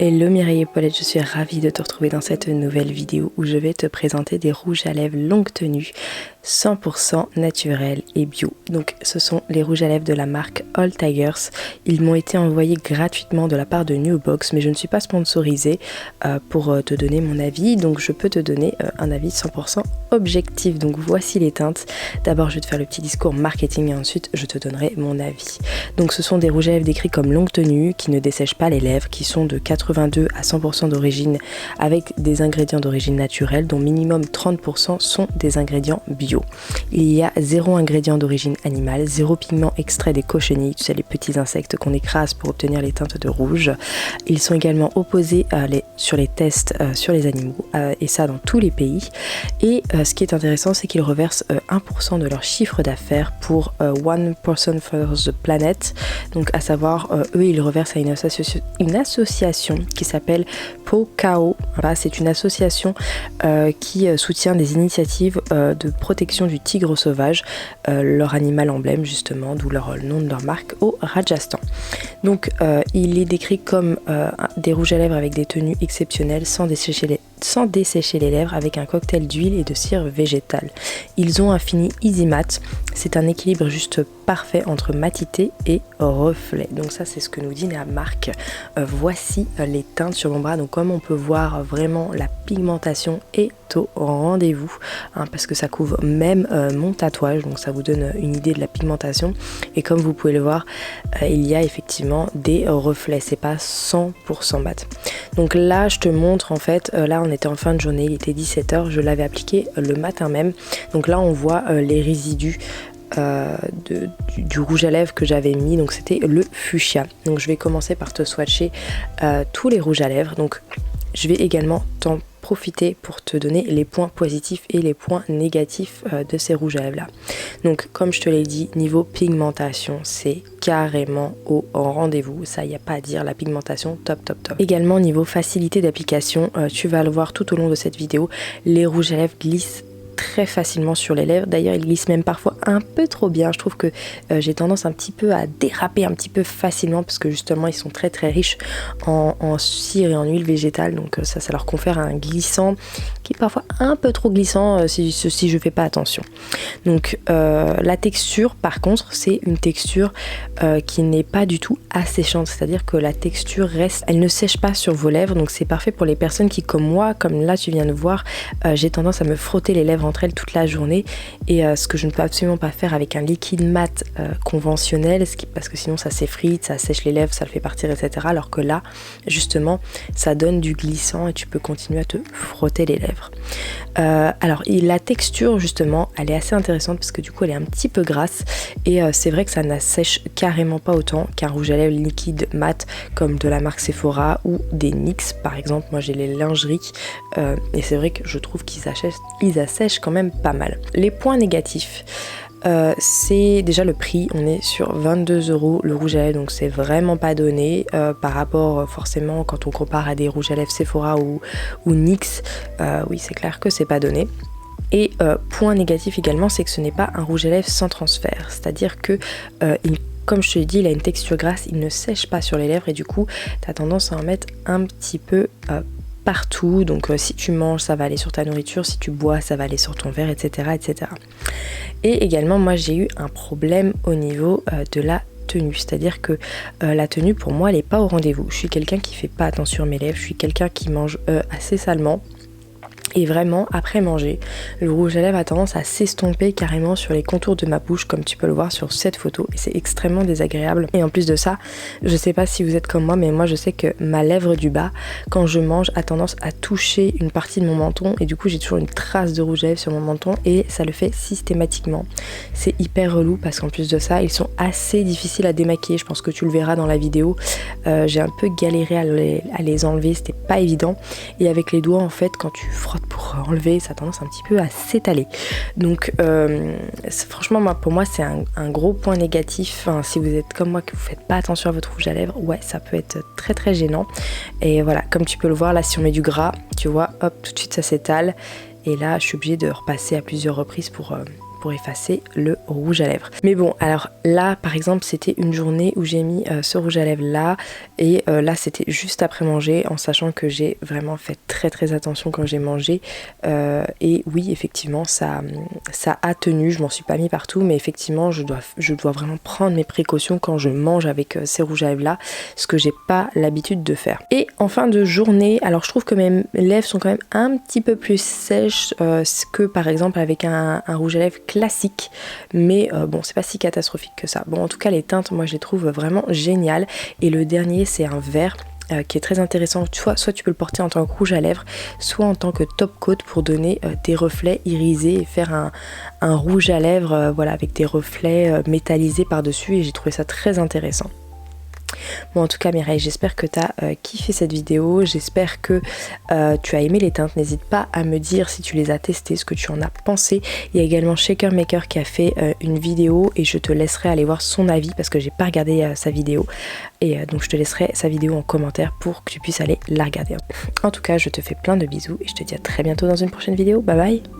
Hello Mireille et Paulette, je suis ravie de te retrouver dans cette nouvelle vidéo où je vais te présenter des rouges à lèvres longue tenue 100% naturels et bio. Donc ce sont les rouges à lèvres de la marque All Tigers. Ils m'ont été envoyés gratuitement de la part de Newbox, mais je ne suis pas sponsorisée pour te donner mon avis, donc je peux te donner un avis 100% objectif. Donc voici les teintes. D'abord je vais te faire le petit discours marketing et ensuite je te donnerai mon avis. Donc ce sont des rouges à lèvres décrits comme longue tenue, qui ne dessèchent pas les lèvres, qui sont de 82 à 100% d'origine avec des ingrédients d'origine naturelle, dont minimum 30% sont des ingrédients bio. Il y a 0 ingrédient d'origine animale, 0 pigment extrait des cochenilles, tu sais les petits insectes qu'on écrase pour obtenir les teintes de rouge. Ils sont également opposés sur les tests sur les animaux et ça dans tous les pays. Et ce qui est intéressant, c'est qu'ils reversent 1% de leur chiffre d'affaires pour One Person for the Planet. Donc à savoir, eux ils reversent à une association qui s'appelle POCAO. Voilà, c'est une association qui soutient des initiatives de protection du tigre sauvage, leur animal emblème justement, d'où le nom de leur marque, au Rajasthan. Donc il est décrit comme des rouges à lèvres avec des tenues exceptionnelles sans dessécher les lèvres, avec un cocktail d'huile et de cire végétale. Ils ont un fini easy matte, c'est un équilibre juste parfait entre matité et reflet. Donc ça c'est ce que nous dit la marque. Voici les teintes sur mon bras. Donc comme on peut voir, vraiment la pigmentation est au rendez-vous, parce que ça couvre même mon tatouage, donc ça vous donne une idée de la pigmentation. Et comme vous pouvez le voir, il y a effectivement des reflets, c'est pas 100% mat. Donc là je te montre en fait, là on était en fin de journée, il était 17h, je l'avais appliqué le matin même. Donc là on voit les résidus du rouge à lèvres que j'avais mis, donc c'était le fuchsia. Donc je vais commencer par te swatcher tous les rouges à lèvres. Donc je vais également t'en profiter pour te donner les points positifs et les points négatifs de ces rouges à lèvres là. Donc comme je te l'ai dit, niveau pigmentation c'est carrément au rendez-vous, ça y a pas à dire, la pigmentation top. Également niveau facilité d'application, tu vas le voir tout au long de cette vidéo, les rouges à lèvres glissent très facilement sur les lèvres. D'ailleurs ils glissent même parfois un peu trop bien. Je trouve que j'ai tendance un petit peu à déraper un petit peu facilement parce que justement ils sont très riches en cire et en huile végétale, donc ça leur confère un glissant qui est parfois un peu trop glissant si je fais pas attention. Donc la texture par contre c'est une texture qui n'est pas du tout asséchante, c'est-à-dire que la texture reste, elle ne sèche pas sur vos lèvres, donc c'est parfait pour les personnes qui comme moi, comme là tu viens de voir, j'ai tendance à me frotter les lèvres entre elles toute la journée, et ce que je ne peux absolument pas faire avec un liquide mat conventionnel, parce que sinon ça s'effrite, ça sèche les lèvres, ça le fait partir, etc. Alors que là justement ça donne du glissant et tu peux continuer à te frotter les lèvres. Alors la texture justement elle est assez intéressante parce que du coup elle est un petit peu grasse, et c'est vrai que ça n'assèche carrément pas autant qu'un rouge à lèvres liquide mat comme de la marque Sephora ou des NYX par exemple. Moi j'ai les lingeries et c'est vrai que je trouve qu'ils assèchent quand même pas mal. Les points négatifs, c'est déjà le prix, on est sur 22 € le rouge à lèvres, donc c'est vraiment pas donné par rapport forcément quand on compare à des rouges à lèvres Sephora ou NYX, oui c'est clair que c'est pas donné. Et point négatif également, c'est que ce n'est pas un rouge à lèvres sans transfert, c'est-à-dire que comme je te l'ai dit, il a une texture grasse, il ne sèche pas sur les lèvres et du coup tu as tendance à en mettre un petit peu partout. Donc si tu manges ça va aller sur ta nourriture, si tu bois ça va aller sur ton verre, etc. Et également moi j'ai eu un problème au niveau de la tenue, c'est-à-dire que la tenue pour moi elle n'est pas au rendez-vous. Je suis quelqu'un qui fait pas attention à mes lèvres, je suis quelqu'un qui mange assez salement. Et vraiment, après manger, le rouge à lèvres a tendance à s'estomper carrément sur les contours de ma bouche, comme tu peux le voir sur cette photo, et c'est extrêmement désagréable. Et en plus de ça, je sais pas si vous êtes comme moi, mais moi je sais que ma lèvre du bas, quand je mange, a tendance à toucher une partie de mon menton, et du coup j'ai toujours une trace de rouge à lèvres sur mon menton, et ça le fait systématiquement. C'est hyper relou, parce qu'en plus de ça, ils sont assez difficiles à démaquiller, je pense que tu le verras dans la vidéo. J'ai un peu galéré à les enlever, c'était pas évident, et avec les doigts en fait, quand tu frottes pour enlever, ça a tendance un petit peu à s'étaler. Donc franchement pour moi c'est un gros point négatif. Si vous êtes comme moi que vous faites pas attention à votre rouge à lèvres, ouais ça peut être très gênant. Et voilà, comme tu peux le voir là, si on met du gras, tu vois, hop, tout de suite ça s'étale, et là je suis obligée de repasser à plusieurs reprises pour effacer le rouge à lèvres. Mais bon, alors là par exemple c'était une journée où j'ai mis ce rouge à lèvres là, et là c'était juste après manger, en sachant que j'ai vraiment fait très attention quand j'ai mangé, et oui effectivement ça a tenu, je m'en suis pas mis partout, mais effectivement je dois vraiment prendre mes précautions quand je mange avec ces rouges à lèvres là, ce que j'ai pas l'habitude de faire. Et en fin de journée, alors je trouve que mes lèvres sont quand même un petit peu plus sèches que par exemple avec un rouge à lèvres classique, mais bon c'est pas si catastrophique que ça. Bon en tout cas les teintes moi je les trouve vraiment géniales, et le dernier c'est un vert qui est très intéressant. Soit tu peux le porter en tant que rouge à lèvres, soit en tant que top coat pour donner des reflets irisés et faire un rouge à lèvres voilà, avec des reflets métallisés par dessus, et j'ai trouvé ça très intéressant. Bon en tout cas Mireille, j'espère que tu as kiffé cette vidéo, j'espère que tu as aimé les teintes. N'hésite pas à me dire si tu les as testées, ce que tu en as pensé. Il y a également Shaker Maker qui a fait une vidéo, et je te laisserai aller voir son avis parce que j'ai pas regardé sa vidéo, et donc je te laisserai sa vidéo en commentaire pour que tu puisses aller la regarder. En tout cas je te fais plein de bisous et je te dis à très bientôt dans une prochaine vidéo, bye bye.